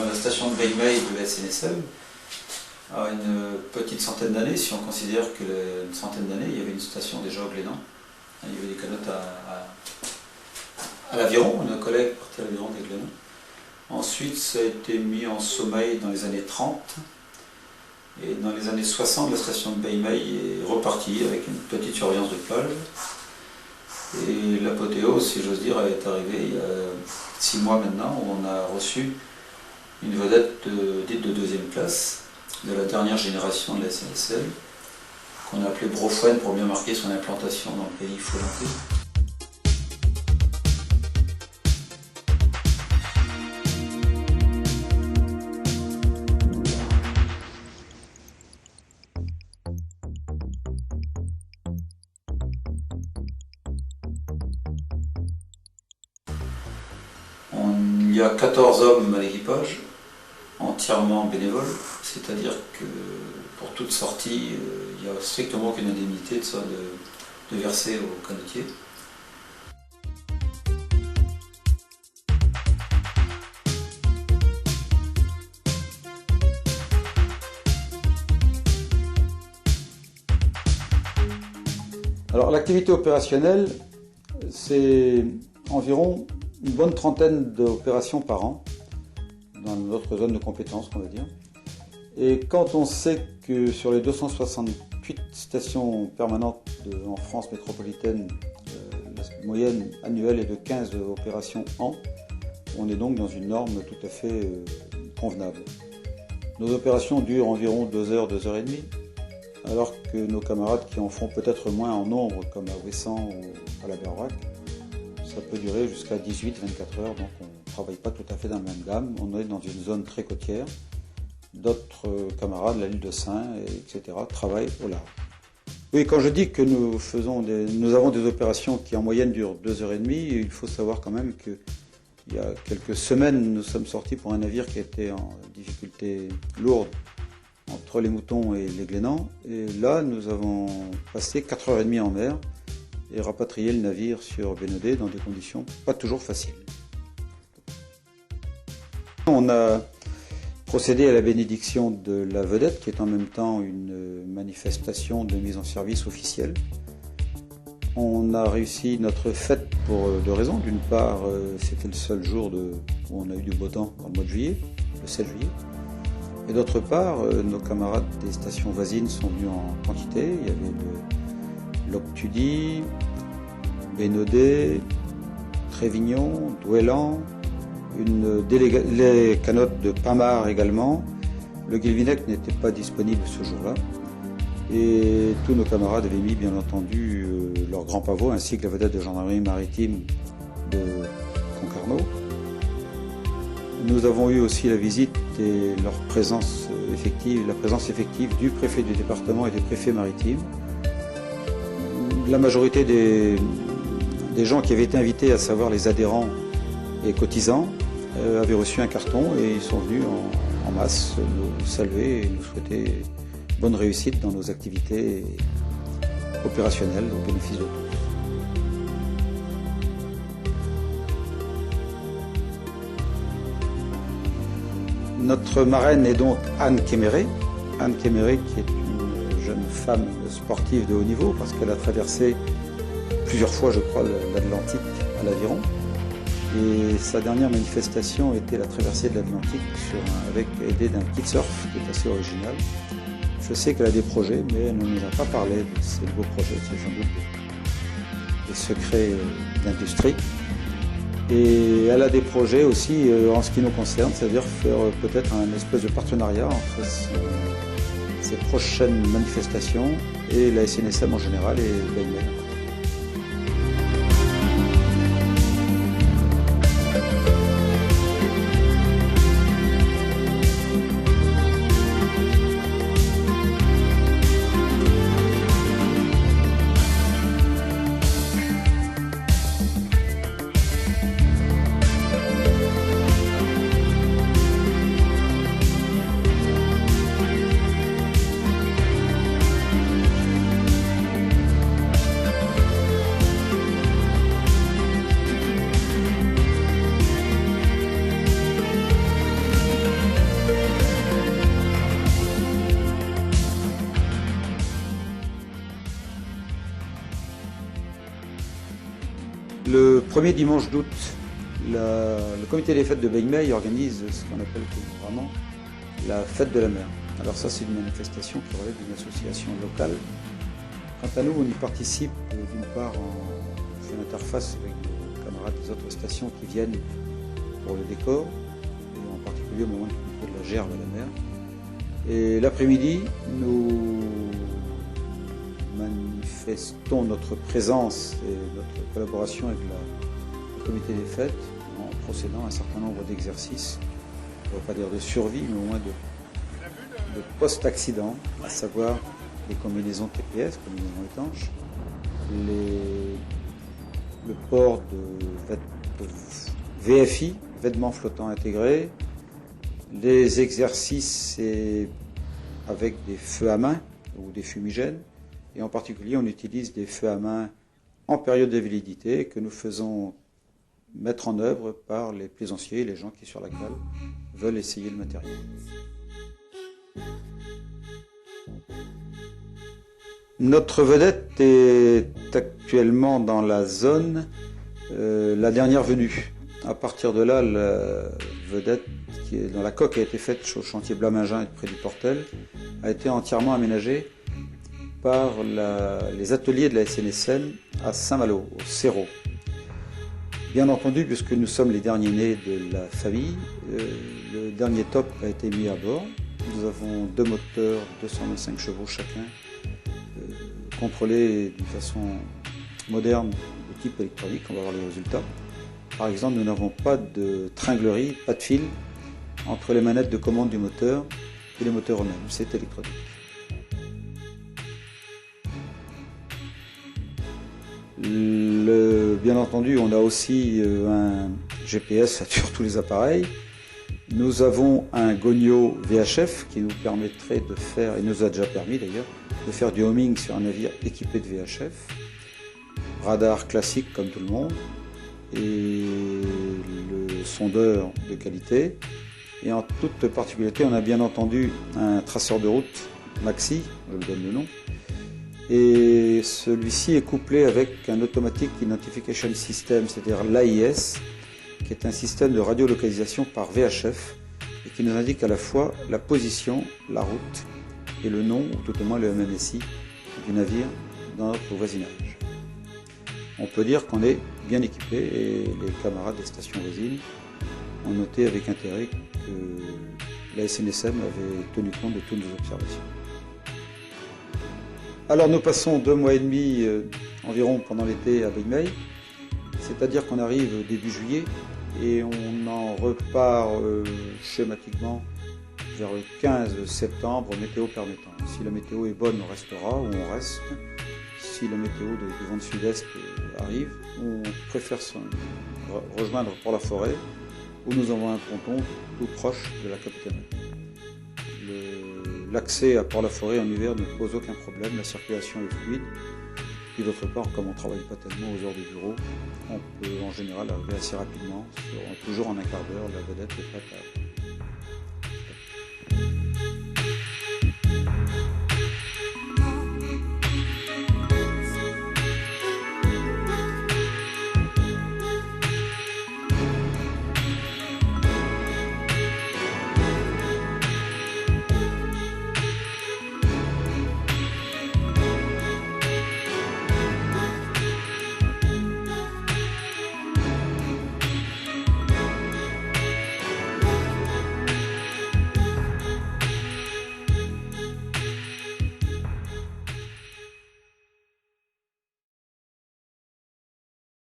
la station de Beimei de la SNSM a une petite centaine d'années, si on considère qu'une centaine d'années, il y avait une station déjà au Glénan. Il y avait des canottes à l'Aviron, nos collègues partaient à l'Aviron des Glénans. Ensuite, ça a été mis en sommeil dans les années 30. Et dans les années 60, la station de Beimei est repartie avec une petite surveillance de plage. Et l'apothéose, si j'ose dire, est arrivée il y a 6 mois maintenant, où on a reçu une vedette dite de deuxième classe, de la dernière génération de la SNSM, qu'on a appelée Brofwen pour bien marquer son implantation dans le pays folontais. Il y a 14 hommes à l'équipage, entièrement bénévoles, c'est-à-dire que pour toute sortie, il n'y a strictement aucune indemnité de verser aux canotiers. Alors l'activité opérationnelle, c'est environ une bonne trentaine d'opérations par an, dans notre zone de compétence, on va dire. Et quand on sait que sur les 268 stations permanentes en France métropolitaine, la moyenne annuelle est de 15 opérations an, on est donc dans une norme tout à fait convenable. Nos opérations durent environ 2 heures, 2 heures et demie, alors que nos camarades qui en font peut-être moins en nombre, comme à Ouessant ou à la Bergerac, ça peut durer jusqu'à 18-24 heures, donc on ne travaille pas tout à fait dans la même gamme. On est dans une zone très côtière. D'autres camarades, la l'île de Saint, etc., travaillent au large. Oui, quand je dis que nous avons des opérations qui en moyenne durent 2 heures et demie, il faut savoir quand même qu'il y a quelques semaines, nous sommes sortis pour un navire qui était en difficulté lourde entre les Moutons et les Glénans. Et là, nous avons passé 4h30 en mer et rapatrier le navire sur Bénodet dans des conditions pas toujours faciles. On a procédé à la bénédiction de la vedette, qui est en même temps une manifestation de mise en service officielle. On a réussi notre fête pour 2 raisons. D'une part, c'était le seul jour où on a eu du beau temps dans le mois de juillet, le 7 juillet. Et d'autre part, nos camarades des stations voisines sont venus en quantité. Il y avait Loctudy, Bénodet, Trévignon, Douélan, les canottes de Pamar également. Le Guilvinec n'était pas disponible ce jour-là. Et tous nos camarades avaient mis, bien entendu, leur grand pavot, ainsi que la vedette de gendarmerie maritime de Concarneau. Nous avons eu aussi la visite et la présence effective du préfet du département et des préfets maritimes. La majorité des gens qui avaient été invités, à savoir les adhérents et cotisants, avaient reçu un carton et ils sont venus en masse nous saluer et nous souhaiter bonne réussite dans nos activités opérationnelles au bénéfice de tous. Notre marraine est donc Anne Kéméré. Anne Kéméré qui est une jeune femme sportive de haut niveau parce qu'elle a traversé plusieurs fois, je crois, l'Atlantique à l'Aviron. Et sa dernière manifestation était la traversée de l'Atlantique aidée d'un kitesurf qui est assez original. Je sais qu'elle a des projets, mais elle ne nous a pas parlé de ces nouveaux projets. C'est sans doute des secrets d'industrie. Et elle a des projets aussi en ce qui nous concerne, c'est-à-dire faire peut-être un espèce de partenariat entre ces prochaines manifestations et la SNSM en général et Beimei. Le premier dimanche d'août, le comité des fêtes de Beigmeil organise ce qu'on appelle vraiment la fête de la mer. Alors ça, c'est une manifestation qui relève d'une association locale. Quant à nous, on y participe d'une part en fait l'interface avec nos camarades des autres stations qui viennent pour le décor, et en particulier au moment de la gerbe à la mer. Et l'après-midi, nous manifestons notre présence et notre collaboration avec le comité des fêtes en procédant à un certain nombre d'exercices, on ne va pas dire de survie, mais au moins de post-accident, à savoir les combinaisons TPS, combinaisons étanches, le port de VFI, vêtements flottants intégrés, les exercices avec des feux à main ou des fumigènes, et en particulier on utilise des feux à main en période de validité que nous faisons mettre en œuvre par les plaisanciers, les gens qui sur la cale veulent essayer le matériel. Notre vedette est actuellement dans la zone la dernière venue. À partir de là, la vedette dont la coque a été faite au chantier Blamingin près du Portel a été entièrement aménagée par les ateliers de la SNSM à Saint-Malo, au Cerro. Bien entendu, puisque nous sommes les derniers nés de la famille, le dernier top a été mis à bord. Nous avons 2 moteurs, 225 chevaux chacun, contrôlés d'une façon moderne de type électronique. On va voir les résultats. Par exemple, nous n'avons pas de tringlerie, pas de fil entre les manettes de commande du moteur et les moteurs eux-mêmes. C'est électronique. Bien entendu, on a aussi un GPS sur tous les appareils. Nous avons un Gonio VHF qui nous permettrait de faire, et nous a déjà permis d'ailleurs, de faire du homing sur un navire équipé de VHF. Radar classique comme tout le monde, et le sondeur de qualité. Et en toute particularité, on a bien entendu un traceur de route Maxi, je vous donne le nom, et celui-ci est couplé avec un Automatic Identification System, c'est-à-dire l'AIS, qui est un système de radiolocalisation par VHF et qui nous indique à la fois la position, la route et le nom, ou tout au moins le MMSI du navire dans notre voisinage. On peut dire qu'on est bien équipé et les camarades des stations voisines ont noté avec intérêt que la SNSM avait tenu compte de toutes nos observations. Alors nous passons 2 mois et demi environ pendant l'été à Beigmeil, c'est-à-dire qu'on arrive début juillet et on en repart schématiquement vers le 15 septembre, météo permettant. Si la météo est bonne, on restera ou on reste. Si la météo de vent de sud-est arrive, on préfère rejoindre Port-la-Forêt, où nous avons un ponton tout proche de la capitale. L'accès à Port-la-Forêt en hiver ne pose aucun problème, la circulation est fluide. Puis d'autre part, comme on ne travaille pas tellement aux heures de bureau, on peut en général arriver assez rapidement, toujours en un quart d'heure, la vedette est prête à